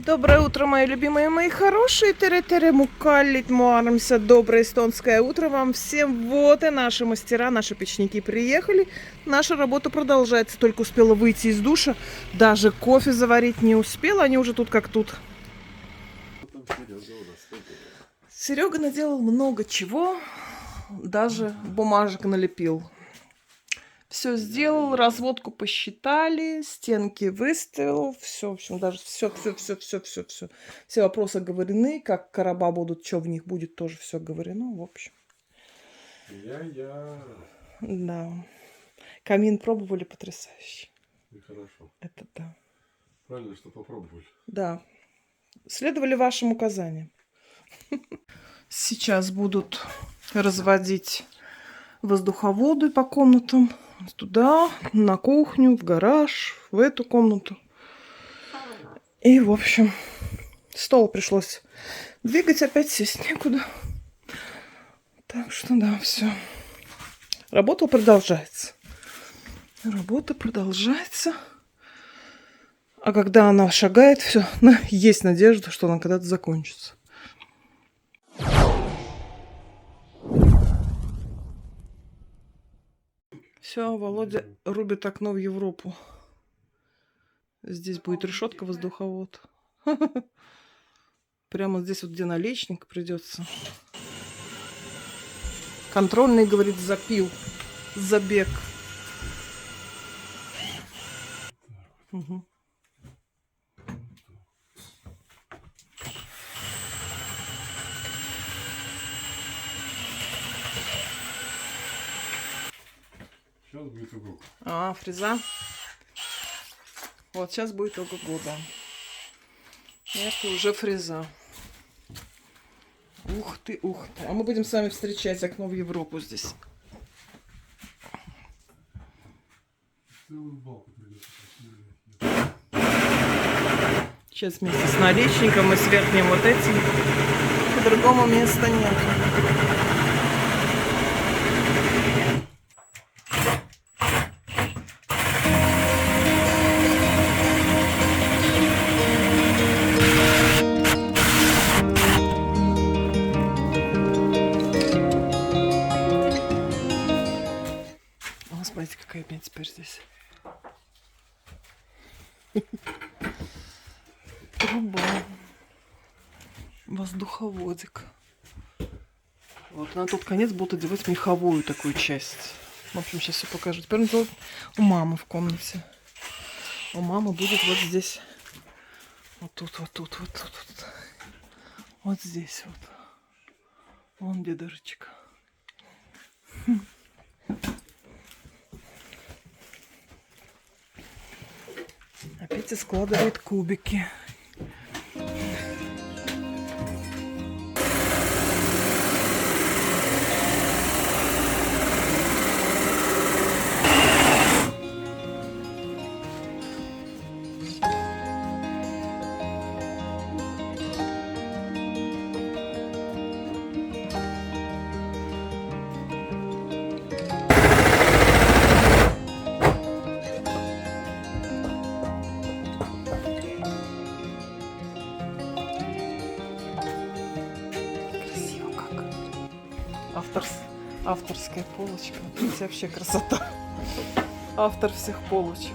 Доброе утро, мои любимые, мои хорошие. Тере-тере мукаллит муарамся. Доброе эстонское утро вам всем. Вот и наши мастера, наши печники приехали. Наша работа продолжается. Только успела выйти из душа. Даже кофе заварить не успела. Они уже тут как тут. Серега наделал много чего. Даже бумажек налепил. Все сделал, разводку посчитали, стенки выставил, все, в общем, даже все. Все вопросы оговорены, как короба будут, что в них будет, тоже все оговорено, в общем. Да. Камин пробовали, потрясающий. И хорошо. Это да. Правильно, что попробовали. Да. Следовали вашим указаниям. Сейчас будут разводить воздуховоды по комнатам. Туда, на кухню, в гараж, в эту комнату. И, в общем, стол пришлось двигать, опять сесть некуда. Так что, да, все. Работа продолжается. Работа продолжается. А когда она шагает, все, есть надежда, что она когда-то закончится. Все, Володя рубит окно в Европу. Здесь будет решетка, воздуховод. Прямо здесь вот, где наличник, придется. Контрольный, говорит, запил. Забег. Угу. Сейчас будет ого-го. А, фреза. Вот сейчас будет ого-го, да. Это уже фреза. Ух ты, ух ты. А мы будем с вами встречать окно в Европу здесь. Целую балку придется. Сейчас вместе с наличником и с верхним вот этим. По-другому места нет. Смотрите, какая пень теперь здесь. Труба. Воздуховодик. Вот на тот конец будут одевать меховую такую часть. В общем, сейчас все покажу. Теперь он делает у мамы в комнате. У мамы будет вот здесь. Вот тут, вот тут, вот тут. Вот здесь вот. Вон где дырочка. Опять и складывает кубики. Авторская полочка. Здесь вообще красота. Автор всех полочек.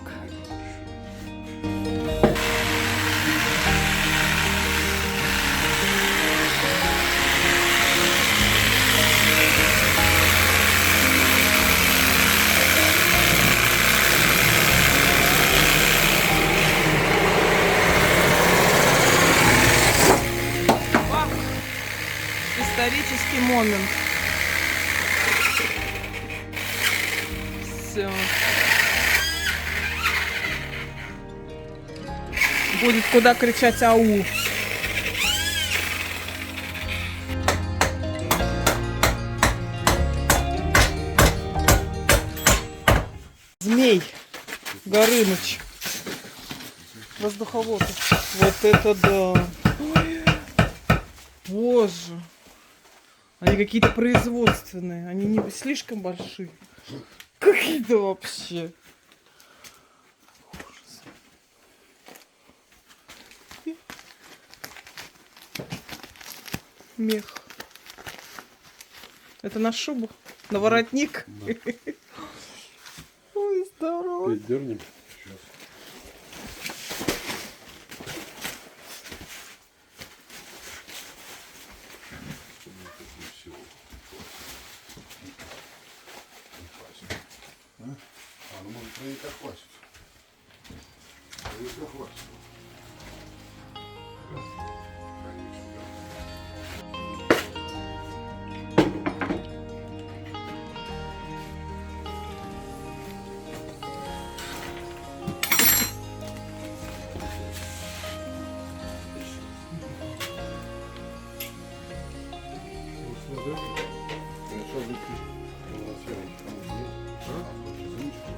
Исторический момент. Все. Будет куда кричать ау. Змей Горыныч. Воздуховод. Вот это да. Ой, боже. Они какие-то производственные. Они не слишком большие. Какие-то вообще. Ужас. Мех. Это на шубу? На воротник? Да. Ой, здорово. Опять дернем. Сейчас. Ну может тройника хватит. Тройника хватит.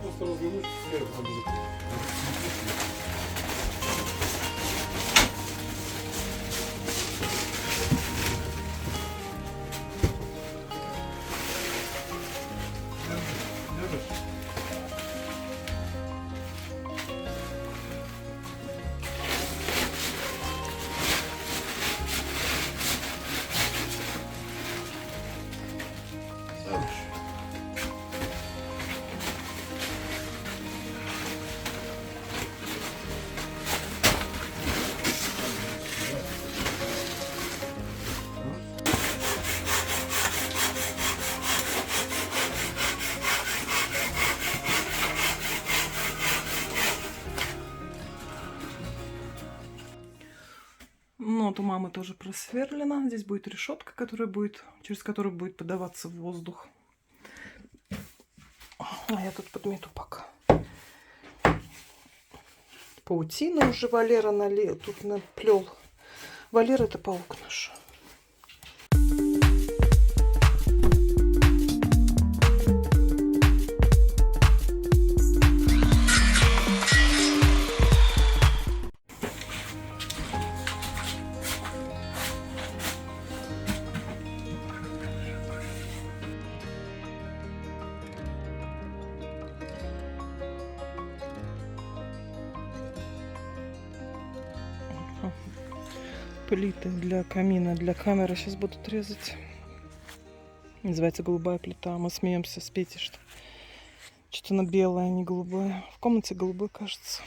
Просто развернуть, сверху будет. Ну, вот у мамы тоже просверлено. Здесь будет решетка, которая будет, через которую будет подаваться воздух. А я тут подмету пока. Паутина уже Валера тут наплел. Валера — это паук наш. Плиты для камина, для камеры сейчас будут резать. Называется голубая плита. Мы смеемся с Петей, что что-то она белая, а не голубая. В комнате голубой, кажется.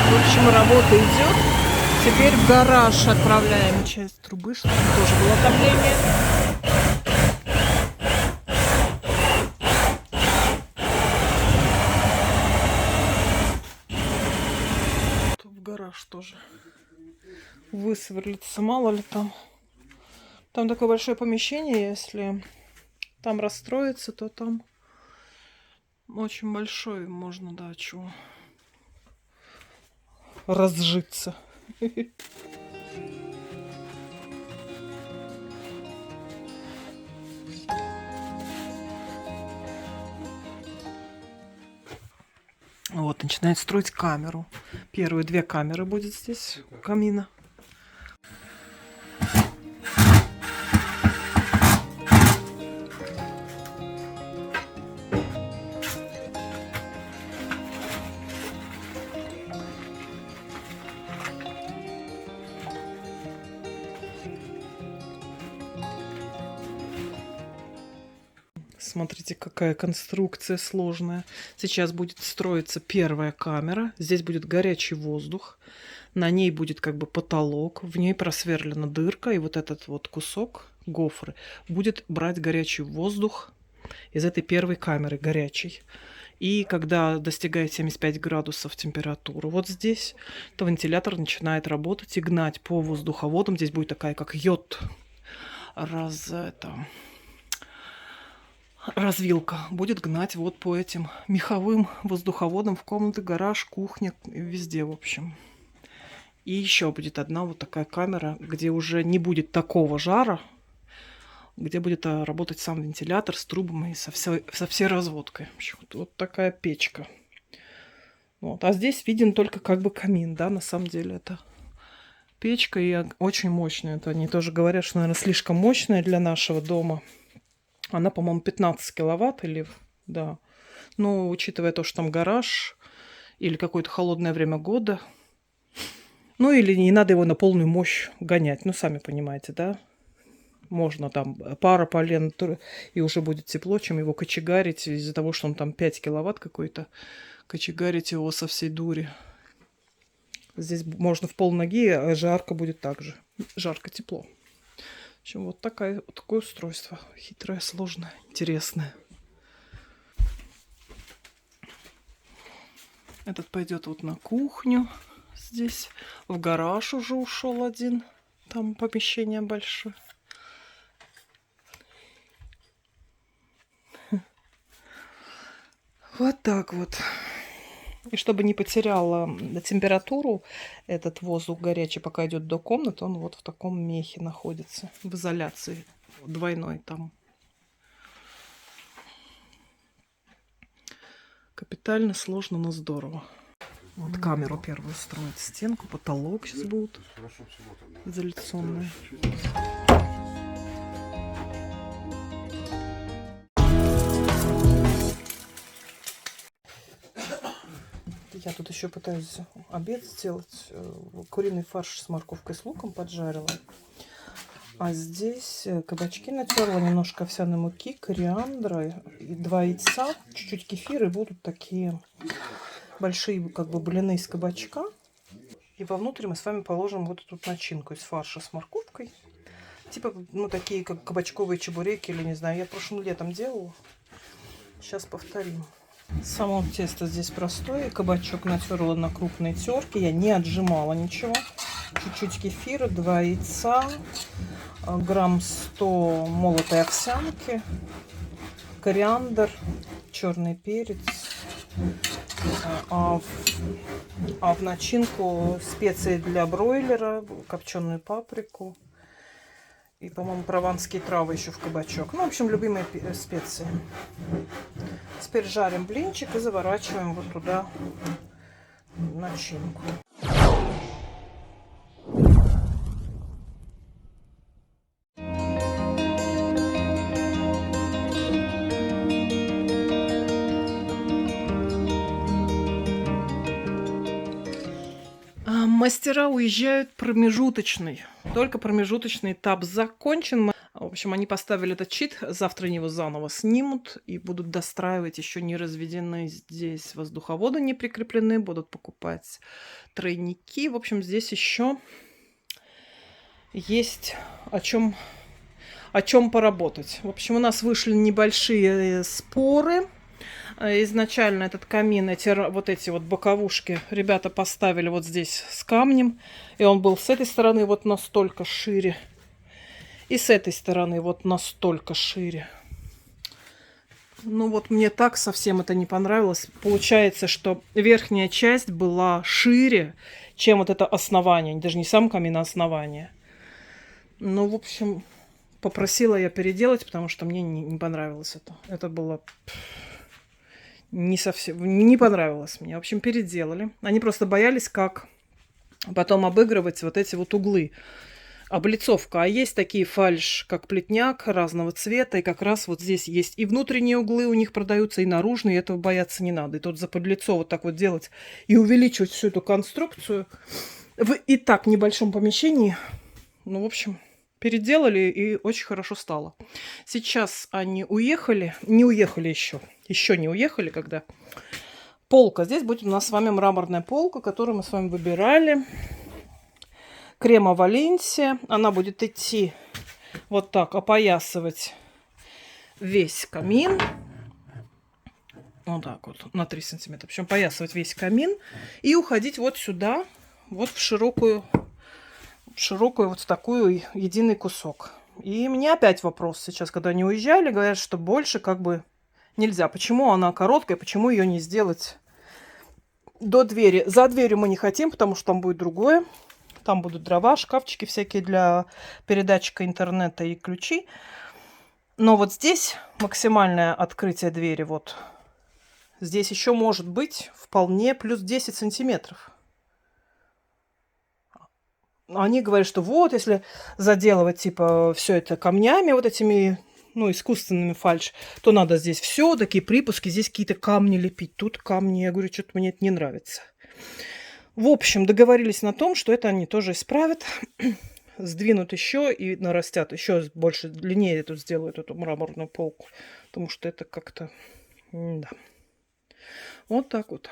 В общем, работа идет. Теперь в гараж отправляем часть трубы, чтобы тоже было отопление. В гараж тоже высверлится, мало ли там. Там такое большое помещение, если там расстроится, то там очень большой, можно, да, чего разжиться. Вот, начинает строить камеру. Первые 2 камеры будет здесь у камина. Смотрите, какая конструкция сложная. Сейчас будет строиться первая камера. Здесь будет горячий воздух. На ней будет как бы потолок. В ней просверлена дырка. И вот этот вот кусок гофры будет брать горячий воздух из этой первой камеры, горячий. И когда достигает 75 градусов температуры вот здесь, то вентилятор начинает работать и гнать по воздуховодам. Здесь будет такая, как йод, развилка будет гнать вот по этим меховым воздуховодам в комнаты, гараж, кухня, везде, в общем. И еще будет одна вот такая камера, где уже не будет такого жара, где будет работать сам вентилятор с трубами и со всей разводкой. В общем, вот такая печка. Вот. А здесь виден только как бы камин, да, на самом деле это печка и очень мощная. Это они тоже говорят, что, наверное, слишком мощная для нашего дома. Она, по-моему, 15 киловатт или... Да. Но учитывая то, что там гараж или какое-то холодное время года, ну или не надо его на полную мощь гонять. Ну, сами понимаете, да? Можно там пара полен, и уже будет тепло, чем его кочегарить из-за того, что он там 5 киловатт какой-то. Кочегарить его со всей дури. Здесь можно в полноги, а жарко будет так же. Жарко, тепло. В общем, вот такое устройство. Хитрое, сложное, интересное. Этот пойдет вот на кухню. Здесь в гараж уже ушел один. Там помещение большое. Вот так вот. И чтобы не потеряла температуру, этот воздух горячий, пока идет до комнаты, он вот в таком мехе находится, в изоляции двойной там. Капитально сложно, но здорово. Вот камеру первую строить, стенку, потолок сейчас будут изоляционные. Я тут еще пытаюсь обед сделать. Куриный фарш с морковкой с луком поджарила. А здесь кабачки натерла, немножко овсяной муки, кориандра, 2 яйца, чуть-чуть кефира, и будут такие большие как бы блины из кабачка. И вовнутрь мы с вами положим вот эту начинку из фарша с морковкой. Типа, ну, такие как кабачковые чебуреки или не знаю. Я прошлым летом делала. Сейчас повторим. Само тесто здесь простое. Кабачок натерла на крупной терке. Я не отжимала ничего. Чуть-чуть кефира, 2 яйца, грамм 100 молотой овсянки, кориандр, черный перец. А в начинку специи для бройлера, копченую паприку и, по-моему, прованские травы еще в кабачок. Ну, в общем, любимые специи. Теперь жарим блинчик и заворачиваем вот туда начинку. Мастера уезжают промежуточный. Только промежуточный этап закончен. В общем, они поставили этот щит. Завтра они его заново снимут и будут достраивать еще не разведенные здесь воздуховоды, не прикреплены. Будут покупать тройники. В общем, здесь еще есть о чем поработать. В общем, у нас вышли небольшие споры. Изначально этот камин, вот эти вот боковушки ребята поставили вот здесь с камнем. И он был с этой стороны вот настолько шире. И с этой стороны вот настолько шире. Ну вот мне так совсем это не понравилось. Получается, что верхняя часть была шире, чем вот это основание. Даже не сам камин, а основание. Ну, в общем, попросила я переделать, потому что мне не понравилось это. Это было... Не совсем, не понравилось мне. В общем, переделали. Они просто боялись, как потом обыгрывать вот эти вот углы. Облицовка. А есть такие фальш, как плетняк, разного цвета. И как раз вот здесь есть и внутренние углы у них продаются, и наружные. И этого бояться не надо. И тут заподлицо вот так вот делать и увеличивать всю эту конструкцию в и так небольшом помещении. Ну, в общем... Переделали, и очень хорошо стало. Сейчас они уехали. Не уехали еще. Еще не уехали, когда... Полка. Здесь будет у нас с вами мраморная полка, которую мы с вами выбирали. Крема Валенсия. Она будет идти вот так, опоясывать весь камин. Вот так вот, на 3 сантиметра. В общем, опоясывать весь камин. И уходить вот сюда, вот в широкую вот в такую единый кусок. И мне опять вопрос сейчас, когда они уезжали, говорят, что больше как бы нельзя. Почему она короткая, почему ее не сделать до двери? За дверью мы не хотим, потому что там будет другое. Там будут дрова, шкафчики всякие для передатчика интернета и ключи. Но вот здесь максимальное открытие двери, вот здесь еще может быть вполне плюс 10 сантиметров. Они говорят, что вот, если заделывать, типа, все это камнями вот этими, ну, искусственными фальш, то надо здесь все, такие припуски, здесь какие-то камни лепить, тут камни. Я говорю, что-то мне это не нравится. В общем, договорились на том, что это они тоже исправят, сдвинут еще и нарастят, еще больше, длиннее тут сделают эту мраморную полку, потому что это как-то, да. Вот так вот.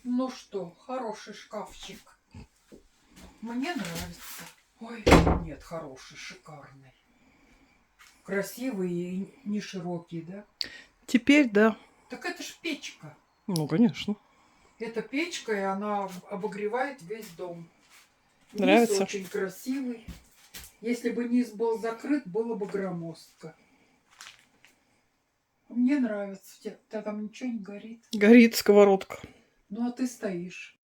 Ну что, хороший шкафчик. Мне нравится. Ой, нет, хороший, шикарный. Красивый и не широкий, да? Теперь, да. Так это ж печка. Ну, конечно. Это печка, и она обогревает весь дом. Нравится? Низ очень красивый. Если бы низ был закрыт, было бы громоздко. Мне нравится. У тебя там ничего не горит. Горит сковородка. Ну, а ты стоишь.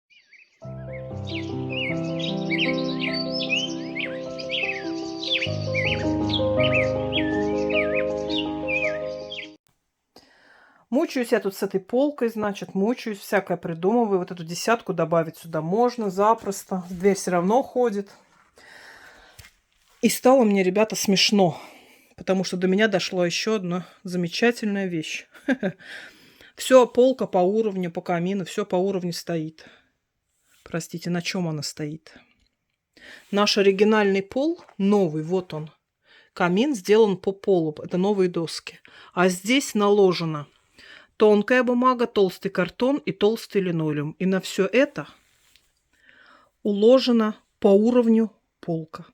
Мучаюсь я тут с этой полкой, значит, мучаюсь, всякое придумываю. Вот эту десятку добавить сюда можно запросто. Дверь все равно ходит. И стало мне, ребята, смешно. Потому что до меня дошла еще одна замечательная вещь. Все, полка по уровню, по камину, все по уровню стоит. Простите, на чем она стоит? Наш оригинальный пол, новый, вот он. Камин сделан по полу, это новые доски. А здесь наложено тонкая бумага, толстый картон и толстый линолеум. И на все это уложено по уровню полка.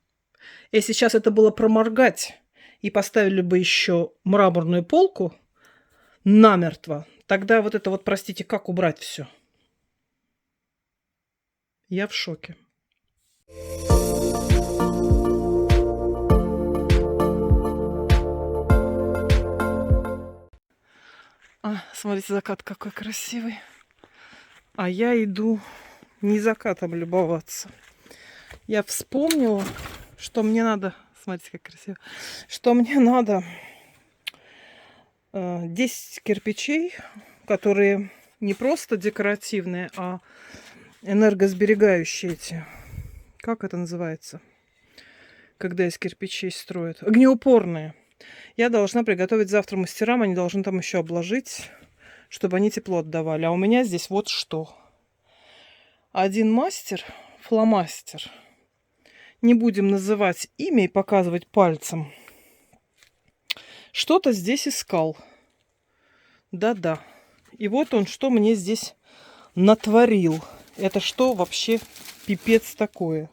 Если сейчас это было проморгать и поставили бы еще мраморную полку намертво, тогда вот это вот, простите, как убрать все? Я в шоке. Смотрите, закат какой красивый. А я иду не закатом любоваться. Я вспомнила, что мне надо... Смотрите, как красиво. Что мне надо 10 кирпичей, которые не просто декоративные, а энергосберегающие эти. Как это называется? Когда из кирпичей строят. Огнеупорные. Я должна приготовить завтра мастерам. Они должны там еще обложить, чтобы они тепло отдавали. А у меня здесь вот что. Один мастер, фломастер, не будем называть имя и показывать пальцем, что-то здесь искал. Да-да. И вот он что мне здесь натворил. Это что вообще пипец такое?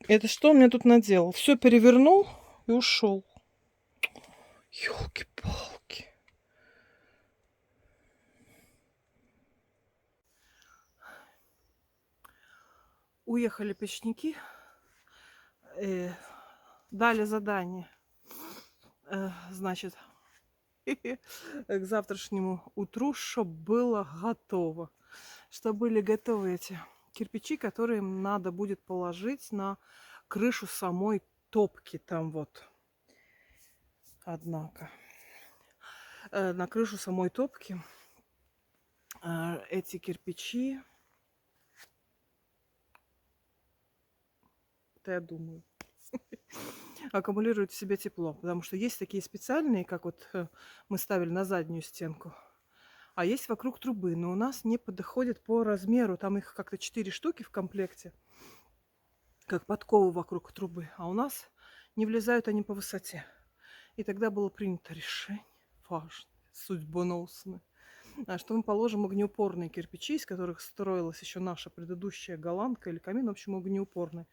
Это что он мне тут наделал? Все перевернул и ушел. Ёлки-палки. Уехали печники. Дали задание. Значит, к завтрашнему утру, чтобы было готово. Чтобы были готовы эти кирпичи, которые надо будет положить на крышу самой топки. Там вот. Однако. На крышу самой топки эти кирпичи, это я думаю, аккумулируют в себе тепло. Потому что есть такие специальные, как вот мы ставили на заднюю стенку. А есть вокруг трубы, но у нас не подходит по размеру. Там их как-то 4 штуки в комплекте, как подковы вокруг трубы. А у нас не влезают они по высоте. И тогда было принято решение важное, судьбоносное, что мы положим огнеупорные кирпичи, из которых строилась еще наша предыдущая голландка или камин, в общем, огнеупорный.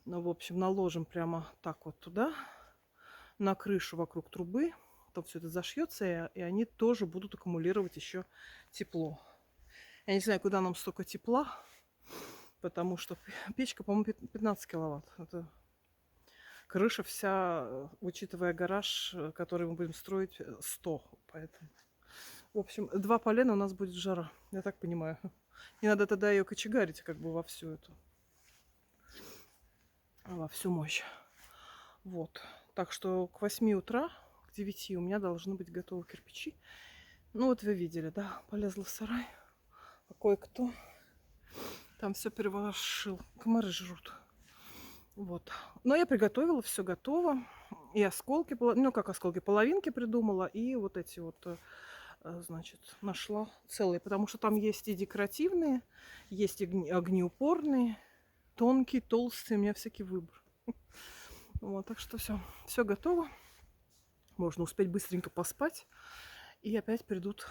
Ну, в общем, наложим прямо так вот туда, на крышу вокруг трубы. потом все это зашьется, и они тоже будут аккумулировать еще тепло. Я не знаю, куда нам столько тепла, потому что печка, по-моему, 15 киловатт. Это крыша вся, учитывая гараж, который мы будем строить, 100. Поэтому, в общем, 2 полена у нас будет жара, я так понимаю. Не надо тогда ее кочегарить как бы во всю мощь. Вот. Так что к 8 утра, к 9 у меня должны быть готовы кирпичи. Ну вот вы видели, да, полезла в сарай. А кое-кто там все переворошил. Комары жрут. Вот. Но я приготовила, все готово. И осколки, ну как осколки, половинки придумала. И вот эти вот, значит, нашла целые. Потому что там есть и декоративные, есть и огнеупорные, тонкие, толстые. У меня всякий выбор. Вот, так что все готово. Можно успеть быстренько поспать. И опять приедут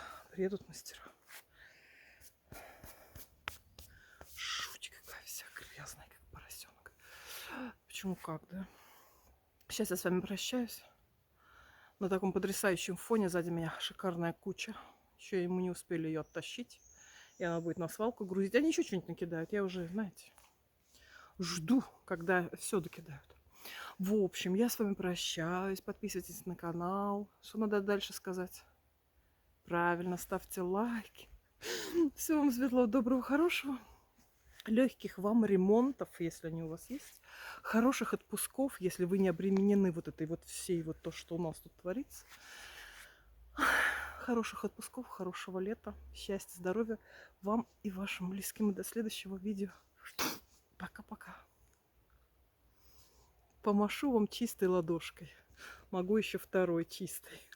мастера. Жуть какая вся грязная, как поросенок. Почему как, да? Сейчас я с вами прощаюсь. На таком потрясающем фоне сзади меня шикарная куча. Еще ему не успели ее оттащить. И она будет на свалку грузить. Они еще что-нибудь накидают. Я уже, знаете, жду, когда все докидают. В общем, я с вами прощаюсь. Подписывайтесь на канал. Что надо дальше сказать? Правильно, ставьте лайки. Всего вам светлого, доброго, хорошего. Легких вам ремонтов, если они у вас есть. Хороших отпусков, если вы не обременены вот этой вот всей вот то, что у нас тут творится. Хороших отпусков, хорошего лета. Счастья, здоровья вам и вашим близким. И до следующего видео. Пока-пока. Помашу вам чистой ладошкой. Могу еще второй чистой.